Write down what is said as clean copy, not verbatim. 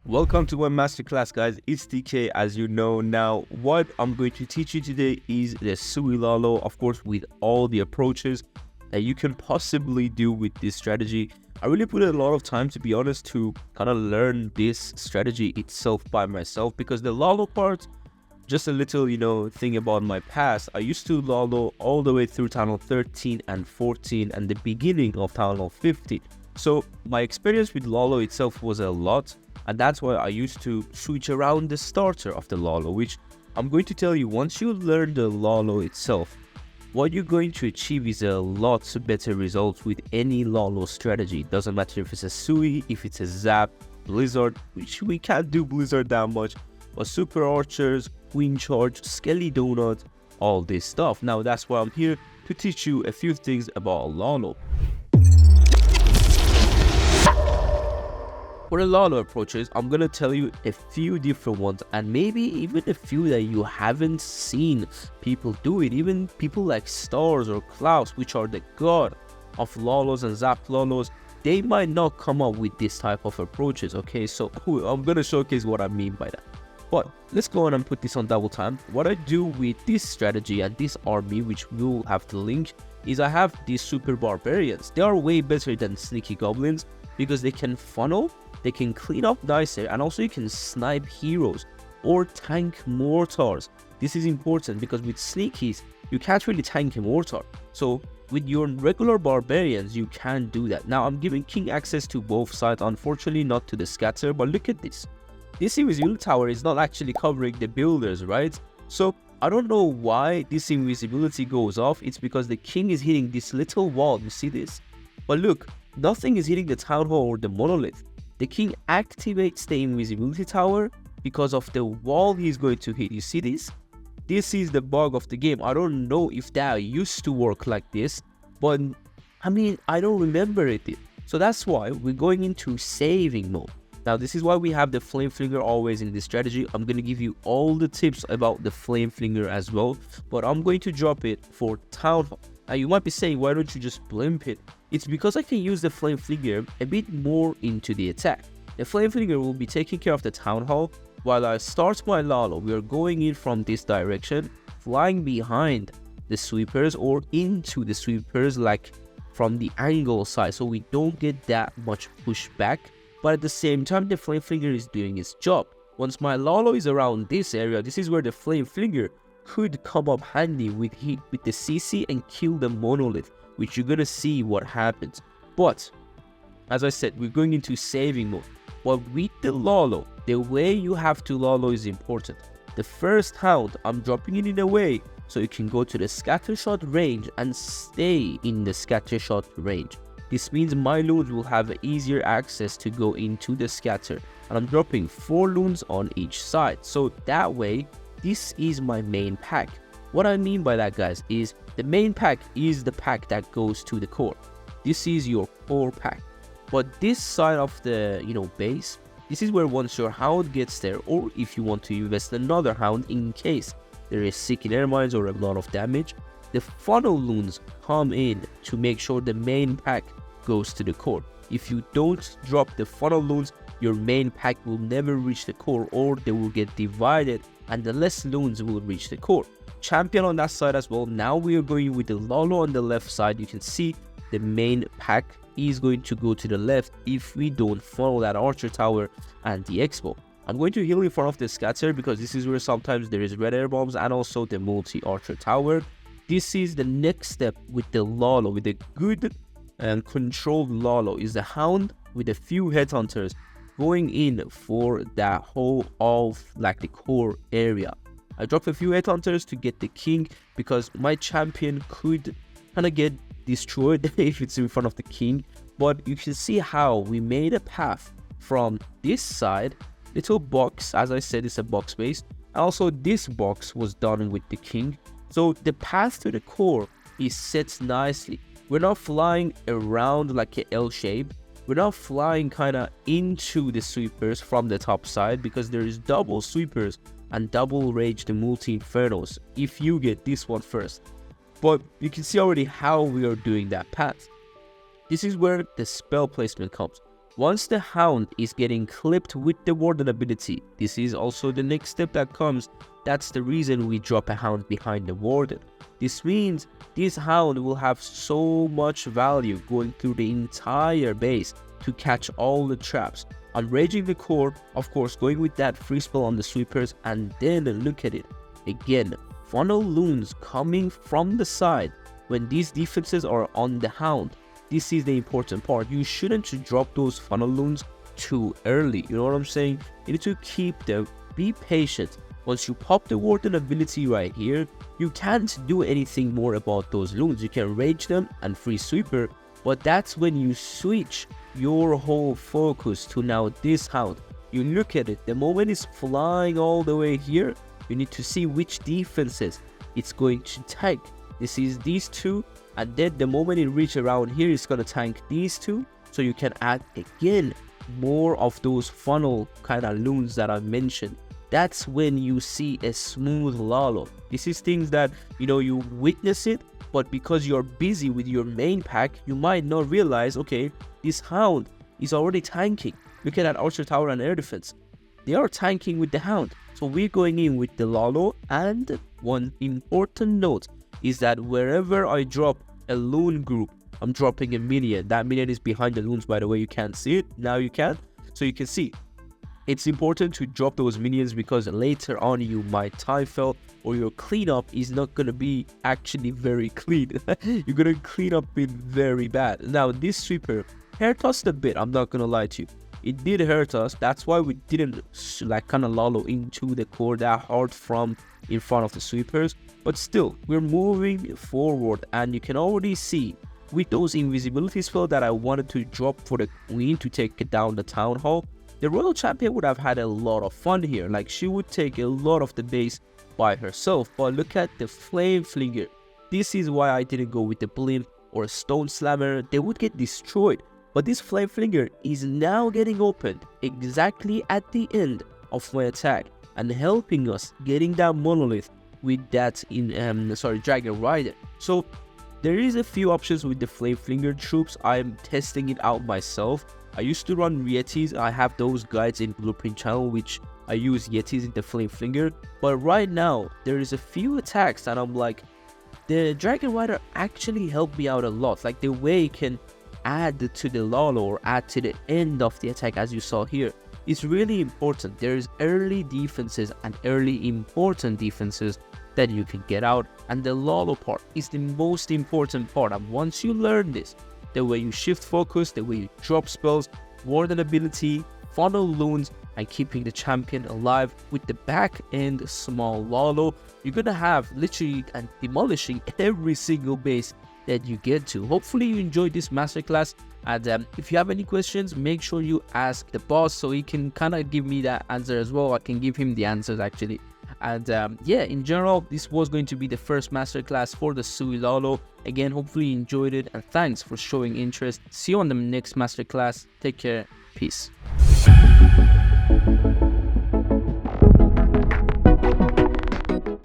Welcome to one masterclass, guys. It's TK. As you know now, what I'm going to teach you today is the SUI Lalo, of course, with all the approaches that you can possibly do with this strategy. I really put a lot of time, to be honest, to kind of learn this strategy itself by myself, because the Lalo part, just a little, thing about my past. I used to Lalo all the way through Town Hall 13 and 14 and the beginning of Town Hall 15. So my experience with Lalo itself was a lot. And that's why I used to switch around the starter of the Lalo, which I'm going to tell you, once you learn the Lalo itself, what you're going to achieve is a lot better results with any Lalo strategy. It doesn't matter if it's a SUI, if it's a Zap, Blizzard, which we can't do Blizzard that much, but Super Archers, Queen Charge, Skelly Donut, all this stuff. Now that's why I'm here to teach you a few things about Lalo. For the Lalo approaches, I'm going to tell you a few different ones, and maybe even a few that you haven't seen people do it. Even people like Stars or Klaus, which are the god of Lalos and Zap Lalos, they might not come up with this type of approaches, okay? So I'm going to showcase what I mean by that. But let's go on and put this on double time. What I do with this strategy and this army, which we'll have to link, is I have these Super Barbarians. They are way better than Sneaky Goblins because they can funnel, they can clean up nicer, and also you can snipe heroes or tank mortars. This is important because with sneakies, you can't really tank a mortar. So with your regular barbarians, you can do that. Now I'm giving king access to both sides, unfortunately not to the scatter, but look at this. This invisibility tower is not actually covering the builders, right? So I don't know why this invisibility goes off. It's because the king is hitting this little wall, you see this? But look, nothing is hitting the town hall or the monolith. The king activates the invisibility tower because of the wall he's going to hit. You see this? This is the bug of the game. I don't know if that used to work like this, but I mean, I don't remember it. So that's why we're going into saving mode. Now, this is why we have the Flame Flinger always in this strategy. I'm going to give you all the tips about the Flame Flinger as well, but I'm going to drop it for Town Hall. Now, you might be saying, why don't you just blimp it? It's because I can use the Flame Flinger a bit more into the attack. The Flame Flinger will be taking care of the Town Hall. While I start my Lalo, we are going in from this direction, flying behind the sweepers or into the sweepers, like from the angle side, so we don't get that much pushback. But at the same time, the Flame Flinger is doing its job. Once my Lalo is around this area, this is where the Flame Flinger could come up handy with the CC and kill the monolith, which you're gonna see what happens. But as I said, we're going into saving mode. But with the Lalo, the way you have to Lalo is important. The first hound, I'm dropping it in a way so you can go to the scattershot range and stay in the scattershot range. This means my loons will have easier access to go into the scatter, and I'm dropping 4 loons on each side. So that way, this is my main pack. What I mean by that, guys, is the main pack is the pack that goes to the core. This is your core pack. But this side of the base, this is where once your hound gets there, or if you want to invest another hound in case there is seeking air mines or a lot of damage, the funnel loons come in to make sure the main pack goes to the core. If you don't drop the funnel loons, your main pack will never reach the core, or they will get divided and the less loons will reach the core. Champion on that side as well. Now we are going with the Lalo on the left side. You can see the main pack is going to go to the left if we don't follow that archer tower and the expo. I'm going to heal in front of the scatter because this is where sometimes there is red air bombs and also the multi-archer tower. This is the next step with the Lalo, with a good and controlled Lalo, is the hound with a few headhunters going in for that whole of like the core area. I dropped a few headhunters to get the king because my champion could kind of get destroyed if it's in front of the king. But you can see how we made a path from this side, little box, as I said, it's a box base, and also this box was done with the king. So the path to the core is set nicely. We're not flying around like an L shape. We're not flying kind of into the sweepers from the top side because there is double sweepers and double rage the multi-infernos if you get this one first. But you can see already how we are doing that path. This is where the spell placement comes. Once the Hound is getting clipped with the Warden ability, this is also the next step that comes. That's the reason we drop a Hound behind the Warden. This means this Hound will have so much value going through the entire base to catch all the traps. I'm raging the core, of course, going with that free spell on the sweepers, and then look at it. Again, funnel loons coming from the side when these defenses are on the Hound. This is the important part. You shouldn't drop those funnel loons too early. You know what I'm saying? You need to keep them. Be patient. Once you pop the Warden ability right here, you can't do anything more about those loons. You can rage them and free sweeper, but that's when you switch your whole focus to now this Hound. You look at it, the moment it's flying all the way here, you need to see which defenses it's going to tank. This is these two, and then the moment it reaches around here, it's going to tank these two. So you can add again more of those funnel kind of loons that I mentioned. That's when you see a smooth Lalo. This is things that, you witness it, but because you're busy with your main pack, you might not realize, okay, this Hound is already tanking. Look at that Archer Tower and Air Defense. They are tanking with the Hound. So we're going in with the Lalo, and one important note is that wherever I drop a loon group, I'm dropping a minion. That minion is behind the loons, by the way. You can't see it. Now you can. So you can see. It's important to drop those minions because later on you might time fail, or your cleanup is not going to be actually very clean. You're going to clean up it very bad. Now this sweeper hurt us a bit, I'm not going to lie to you. It did hurt us. That's why we didn't kind of Lalo into the core that hard from in front of the sweepers. But still, we're moving forward, and you can already see with those invisibility spells that I wanted to drop for the queen to take down the town hall. The Royal Champion would have had a lot of fun here. Like, she would take a lot of the base by herself. But look at the Flame Flinger. This is why I didn't go with the Blimp or a Stone Slammer. They would get destroyed. But this Flame Flinger is now getting opened exactly at the end of my attack and helping us getting that Monolith with that Dragon Rider. So there is a few options with the Flame Flinger troops. I'm testing it out myself. I used to run Yetis. I have those guides in Blueprint channel, which I use Yetis in the Flame Flinger. But right now, there is a few attacks and I'm like, the Dragon Rider actually helped me out a lot. Like the way it can add to the Lalo or add to the end of the attack, as you saw here, is really important. There is early defenses and early important defenses that you can get out. And the Lalo part is the most important part. And once you learn this, the way you shift focus, the way you drop spells, Warden ability, funnel loons, and keeping the champion alive with the back end small Lalo, you're gonna have literally and demolishing every single base that you get to. Hopefully you enjoyed this masterclass, and if you have any questions, make sure you ask the boss so he can kind of give me that answer as well. I can give him the answers actually. And yeah, in general, this was going to be the first masterclass for the SUI Lalo. Again, hopefully you enjoyed it, and thanks for showing interest. See you on the next masterclass. Take care. Peace.